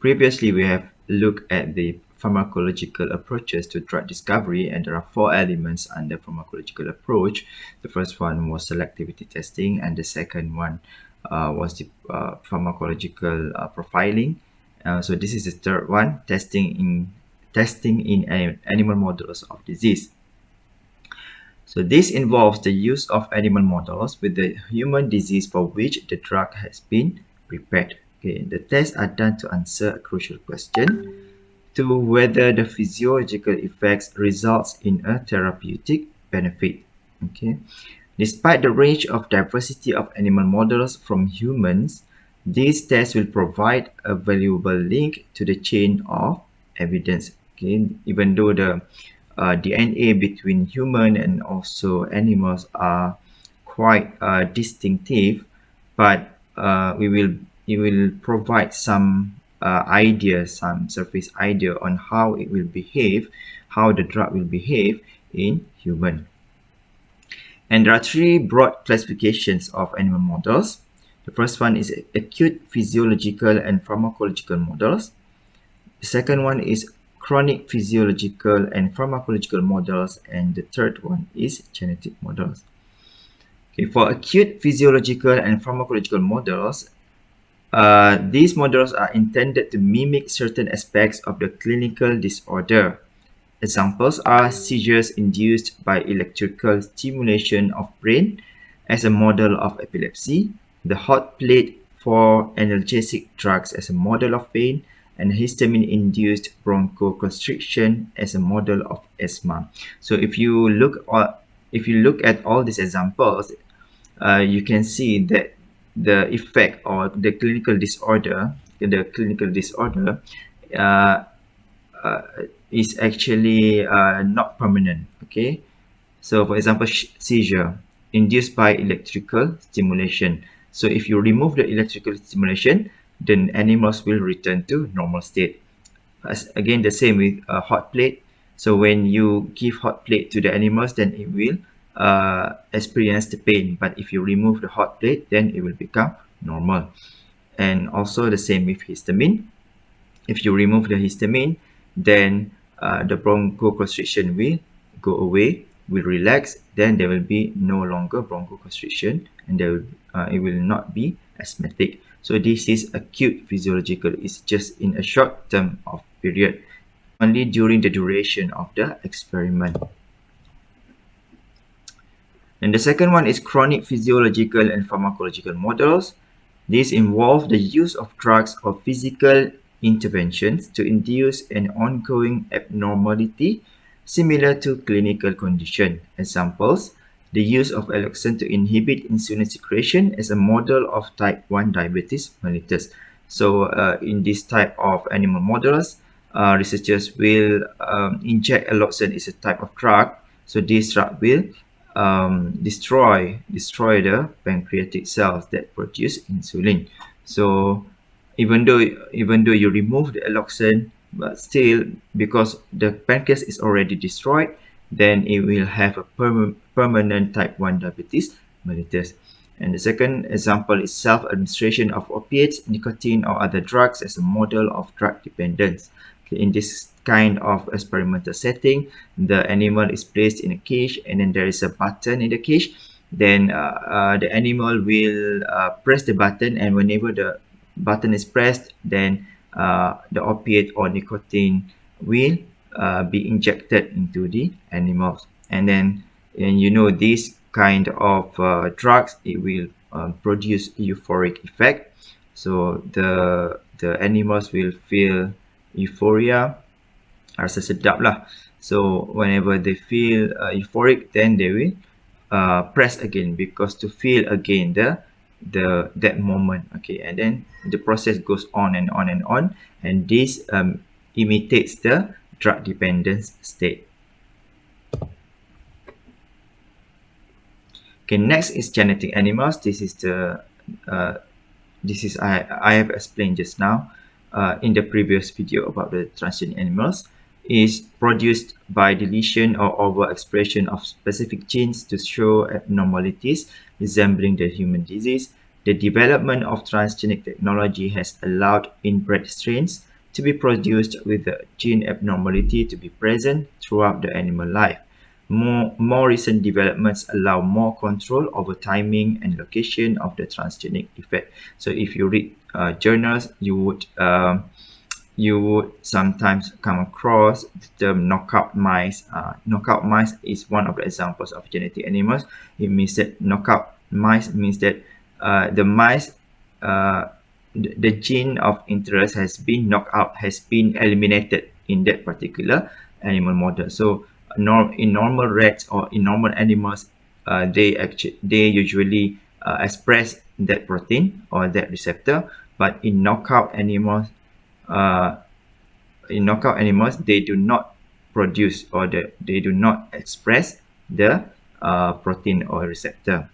Previously, we have looked at the pharmacological approaches to drug discovery, and there are four elements under pharmacological approach. The first one was selectivity testing, and the second one was the pharmacological profiling. So this is the third one, testing in animal models of disease. So this involves the use of animal models with the human disease for which the drug has been prepared. Okay, the tests are done to answer a crucial question to whether the physiological effects results in a therapeutic benefit. Okay, despite the range of diversity of animal models from humans, these tests will provide a valuable link to the chain of evidence. Okay, even though the DNA between human and also animals are quite distinctive, but it will provide some some surface idea on how it will behave, how the drug will behave in human. And there are three broad classifications of animal models. The first one is acute physiological and pharmacological models. The second one is chronic physiological and pharmacological models, and the third one is genetic models. Okay, for acute physiological and pharmacological models, these models are intended to mimic certain aspects of the clinical disorder. Examples are seizures induced by electrical stimulation of brain as a model of epilepsy, the hot plate for analgesic drugs as a model of pain, and histamine-induced bronchoconstriction as a model of asthma. So if you look at all these examples, you can see that the effect or the clinical disorder, uh, is actually not permanent. Okay, so for example, seizure induced by electrical stimulation. So if you remove the electrical stimulation, then animals will return to normal state. Again, the same with a hot plate. So when you give hot plate to the animals, then it will experience the pain. But if you remove the hot plate, then it will become normal. And also the same with histamine. If you remove the histamine, then the bronchoconstriction will go away, will relax, then there will be no longer bronchoconstriction, and it will not be asthmatic. So this is acute physiological. It's just in a short term of period, only during the duration of the experiment. And the second one is chronic physiological and pharmacological models. These involve the use of drugs or physical interventions to induce an ongoing abnormality similar to clinical condition. Examples: the use of alloxan to inhibit insulin secretion as a model of type 1 diabetes mellitus. So in this type of animal models, researchers will inject alloxan as a type of drug. So this drug will destroy the pancreatic cells that produce insulin. So even though you remove the alloxan, but still, because the pancreas is already destroyed, then it will have a permanent type 1 diabetes mellitus. And the second example is self-administration of opiates, nicotine, or other drugs as a model of drug dependence. Okay, in this kind of experimental setting, the animal is placed in a cage, and then there is a button in the cage. Then the animal will press the button, and whenever the button is pressed, then the opiate or nicotine will be injected into the animals. And then, this kind of drugs, it will produce euphoric effect. So the animals will feel euphoria, rasa sedap lah. So whenever they feel euphoric, then they will press again, because to feel again that moment. Okay, and then the process goes on and on and on, and this imitates the drug dependence state. Okay, next is genetic animals. This is I have explained just now in the previous video about the transgenic animals, is produced by deletion or overexpression of specific genes to show abnormalities resembling the human disease. the development of transgenic technology has allowed inbred strains to be produced with the gene abnormality to be present throughout the animal life. More recent developments allow more control over timing and location of the transgenic effect. So if you read journals, you would sometimes come across the term knockout mice. Knockout mice is one of the examples of genetic animals. It means that knockout mice means that the mice, the gene of interest has been knocked out, has been eliminated in that particular animal model. So in normal rats or in normal animals, they usually express that protein or that receptor, but uh, in knockout animals, they do not produce or they do not express the protein or receptor.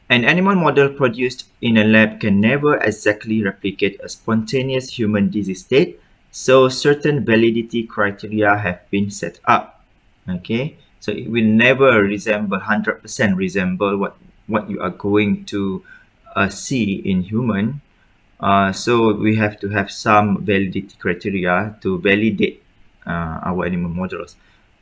An animal model produced in a lab can never exactly replicate a spontaneous human disease state, so certain validity criteria have been set up. Okay, so it will never resemble 100% resemble what you are going to see in human. So we have to have some validity criteria to validate our animal models.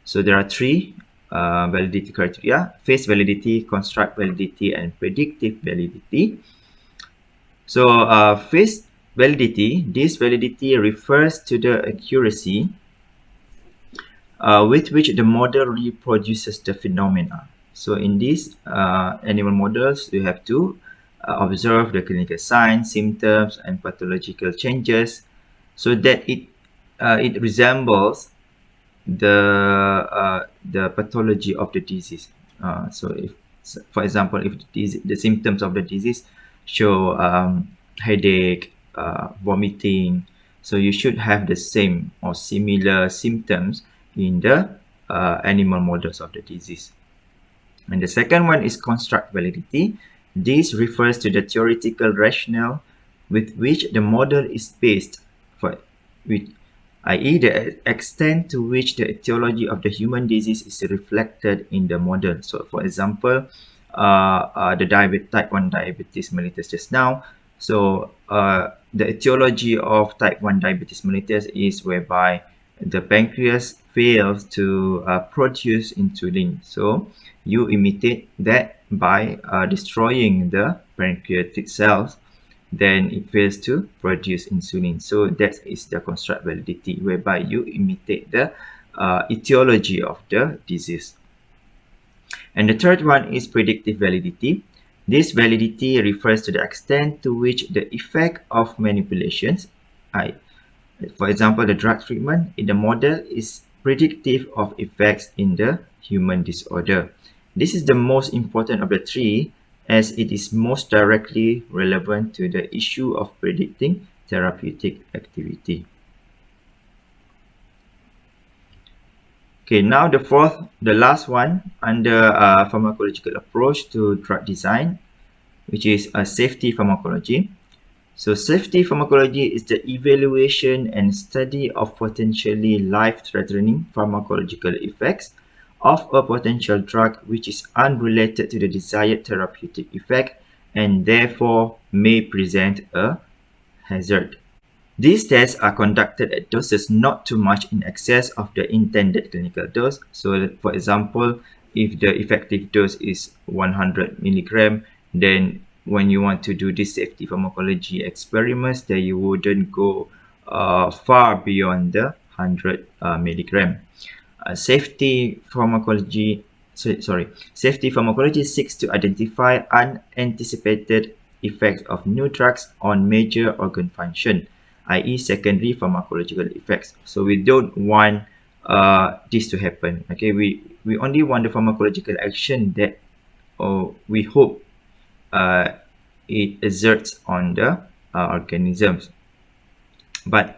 So there are three validity criteria: phase validity, construct validity, and predictive validity. So phase validity, this validity refers to the accuracy with which the model reproduces the phenomena. So in these animal models, you have to observe the clinical signs, symptoms, and pathological changes so that it resembles the pathology of the disease. So if, for example, if the symptoms of the disease show headache, vomiting, so you should have the same or similar symptoms in the animal models of the disease. And the second one is construct validity. This refers to the theoretical rationale with which the model is based, i.e. the extent to which the etiology of the human disease is reflected in the model. So for example, the type 1 diabetes mellitus just now. So the etiology of type 1 diabetes mellitus is whereby the pancreas fails to produce insulin. So you imitate that by destroying the pancreatic cells, then it fails to produce insulin. So that is the construct validity, whereby you imitate the etiology of the disease. And the third one is predictive validity. This validity refers to the extent to which the effect of manipulations, for example, the drug treatment in the model, is predictive of effects in the human disorder. This is the most important of the three, as it is most directly relevant to the issue of predicting therapeutic activity. Okay, now the last one under pharmacological approach to drug design, which is safety pharmacology. So safety pharmacology is the evaluation and study of potentially life-threatening pharmacological effects of a potential drug which is unrelated to the desired therapeutic effect and therefore may present a hazard. These tests are conducted at doses not too much in excess of the intended clinical dose. So for example, if the effective dose is 100 milligram, then when you want to do this safety pharmacology experiments, then you wouldn't go far beyond the 100 milligram. Safety pharmacology seeks to identify unanticipated effects of new drugs on major organ function, i.e. secondary pharmacological effects. So we don't want this to happen. Okay, we only want the pharmacological action that we hope it exerts on the organisms. But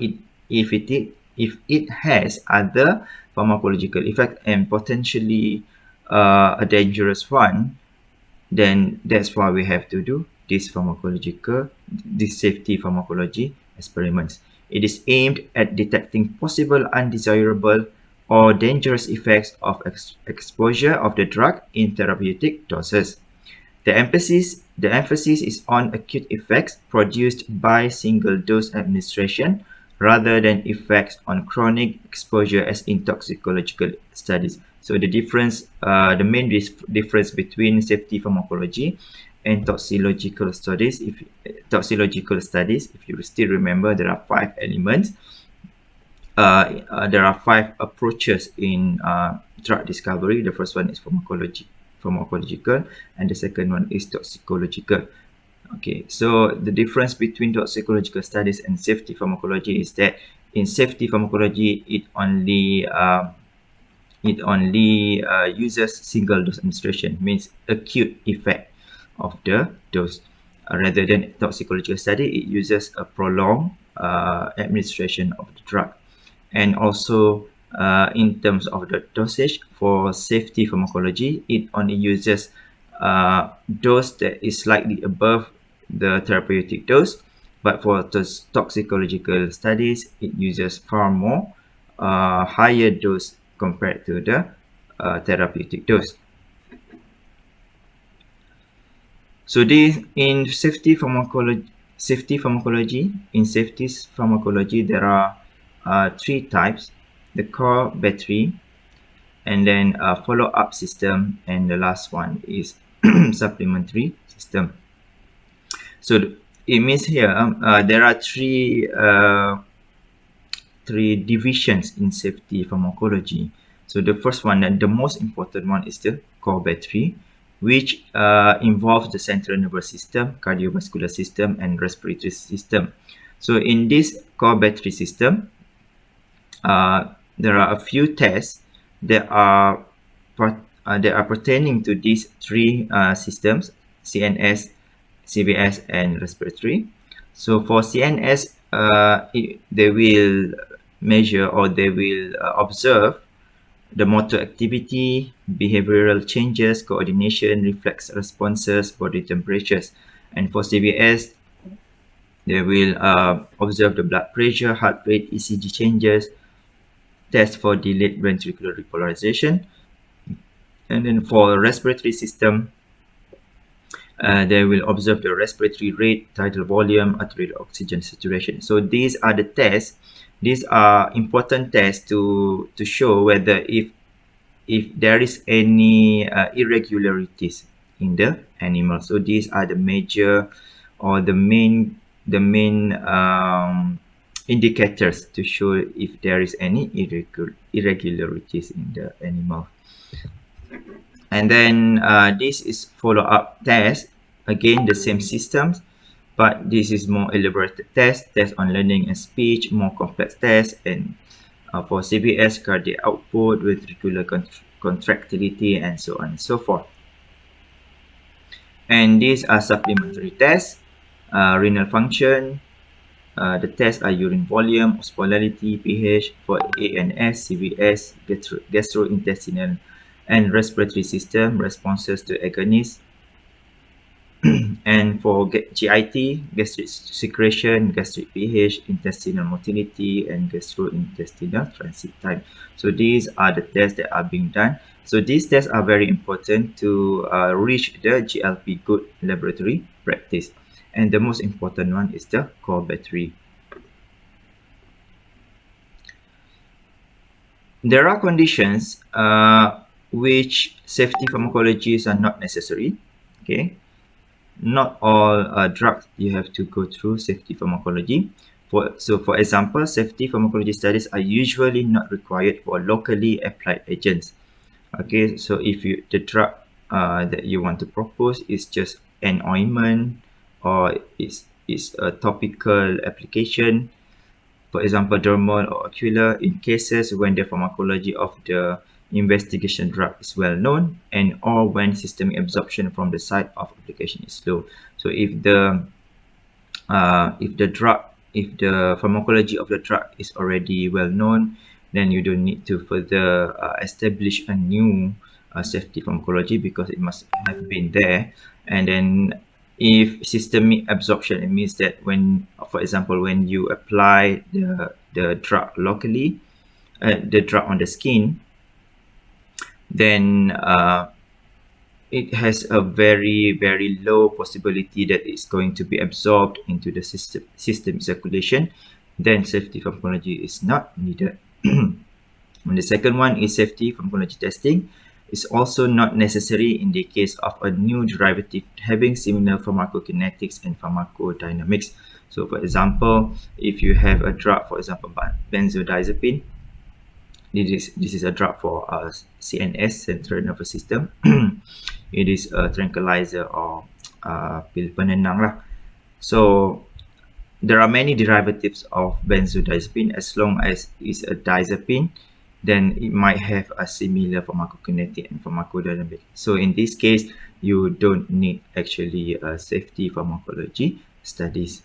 if it has other pharmacological effect and potentially a dangerous one, then that's why we have to do this safety pharmacology experiments. It is aimed at detecting possible undesirable or dangerous effects of exposure of the drug in therapeutic doses. The emphasis is on acute effects produced by single-dose administration rather than effects on chronic exposure as in toxicological studies. So the main difference between safety pharmacology and toxicological studies, if you still remember, there are 5 elements. There are 5 approaches in drug discovery. The first one is pharmacological, and the second one is toxicological. Okay, so the difference between toxicological studies and safety pharmacology is that in safety pharmacology, it only uses single dose administration, means acute effect of the dose. Rather than toxicological study, it uses a prolonged administration of the drug. And also in terms of the dosage for safety pharmacology, it only uses dose that is slightly above the therapeutic dose, but for toxicological studies, it uses far more higher dose compared to the therapeutic dose. So in safety pharmacology, there are 3 types: the core battery, and then a follow-up system, and the last one is supplementary system. So it means here there are three divisions in safety pharmacology. So the first one, and the most important one, is the core battery, which involves the central nervous system, cardiovascular system, and respiratory system. So in this core battery system, there are a few tests that are pertaining to these 3 systems: CNS, CVS, and respiratory. So for CNS, they will measure, or they will observe the motor activity, behavioral changes, coordination, reflex responses, body temperatures. And for CVS, they will observe the blood pressure, heart rate, ECG changes, test for delayed ventricular repolarization. And then for respiratory system, they will observe the respiratory rate, tidal volume, arterial oxygen saturation. So these are the tests. These are important tests to show whether if there is any irregularities in the animal. So these are the major, or the main indicators to show if there is any irregularities in the animal. And then this is follow-up test. Again, the same systems, but this is more elaborated test on learning and speech, more complex test. And for CVS, cardiac output, ventricular contractility, and so on and so forth. And these are supplementary tests: renal function. The tests are urine volume, osmolality, pH. For ANS, CVS, gastrointestinal and respiratory system responses to agonists. And for GIT, gastric secretion, gastric pH, intestinal motility, and gastrointestinal transit time. So these are the tests that are being done. So these tests are very important to reach the GLP good laboratory practice. And the most important one is the core battery. There are conditions which safety pharmacologies are not necessary. Okay. Not all drugs you have to go through safety pharmacology. For example, safety pharmacology studies are usually not required for locally applied agents. Okay, so if the drug that you want to propose is just an ointment, or is a topical application, for example, dermal or ocular, in cases when the pharmacology of the investigation drug is well known, and or when systemic absorption from the site of application is low. So if the pharmacology of the drug is already well known, then you don't need to further establish a new safety pharmacology, because it must have been there. And then if systemic absorption, it means that when, for example, when you apply the drug locally, the drug on the skin, then it has a very low possibility that it's going to be absorbed into the system circulation, then safety pharmacology is not needed. And the second one is safety pharmacology testing. It's also not necessary in the case of a new derivative having similar pharmacokinetics and pharmacodynamics. So for example, if you have a drug, for example, benzodiazepine, this is a drug for CNS, central nervous system. It is a tranquilizer or pil penenang lah. So there are many derivatives of benzodiazepine. As long as it's a diazepine, then it might have a similar pharmacokinetic and pharmacodynamic. So in this case, you don't need actually safety pharmacology studies.